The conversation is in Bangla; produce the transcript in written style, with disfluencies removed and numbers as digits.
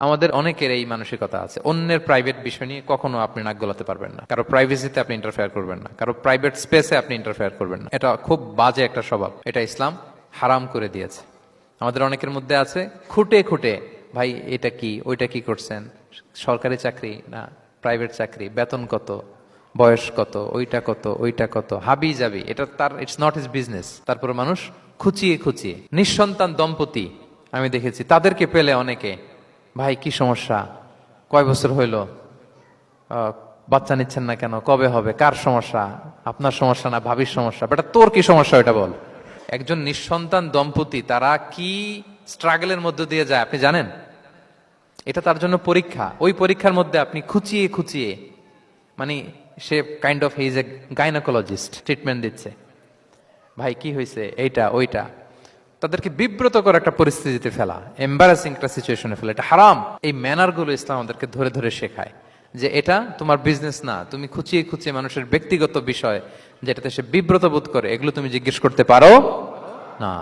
আমাদের অনেকের এই মানসিকতা আছে, অন্যের প্রাইভেট বিষয় নিয়ে কখনো আপনি নাক গলাতে পারবেন না, কারো প্রাইভেসিতে আপনি ইন্টারফেয়ার করবেন না, কারো প্রাইভেট স্পেসে আপনি ইন্টারফেয়ার করবেন না। এটা খুব বাজে একটা স্বভাব, এটা ইসলাম হারাম করে দিয়েছে। আমাদের অনেকের মধ্যে আছে খুঁটে খুঁটে, ভাই এটা কি ওইটা কি করছেন, সরকারি চাকরি না প্রাইভেট চাকরি, বেতন কত, বয়স কত, ওইটা কত ওইটা কত, হাবি যাবি, এটা তার ইটস নট হিজ বিজনেস। তারপর মানুষ খুঁচিয়ে খুঁচিয়ে নিঃসন্তান দম্পতি আমি দেখেছি, তাদেরকে পেলে অনেকে, ভাই কি সমস্যা, কয় বছর হইল, বাচ্চা নিচ্ছেন না কেন, কবে হবে, কার সমস্যা, আপনার সমস্যা না ভাবির সমস্যা, বেটা তোর কি সমস্যা ওইটা বল। একজন নিঃসন্তান দম্পতি তারা কি স্ট্রাগলের মধ্য দিয়ে যায় আপনি জানেন? এটা তার জন্য পরীক্ষা। ওই পরীক্ষার মধ্যে আপনি খুঁচিয়ে খুঁচিয়ে, মানে সে kind of he is a gynaecologist, treatment দিচ্ছে, ভাই কি হয়েছে এইটা ওইটা, তাদেরকে বিব্রত করা একটা পরিস্থিতিতে ফেলা, এম্বারাসিং একটা সিচুয়েশনে ফেলা, এটা হারাম। এই ম্যানার গুলো ইসলাম আমাদেরকে ধরে ধরে শেখায় যে এটা তোমার বিজনেস না, তুমি খুঁচিয়ে খুঁচিয়ে মানুষের ব্যক্তিগত বিষয় যেটাতে সে বিব্রত বোধ করে, এগুলো তুমি জিজ্ঞেস করতে পারো না।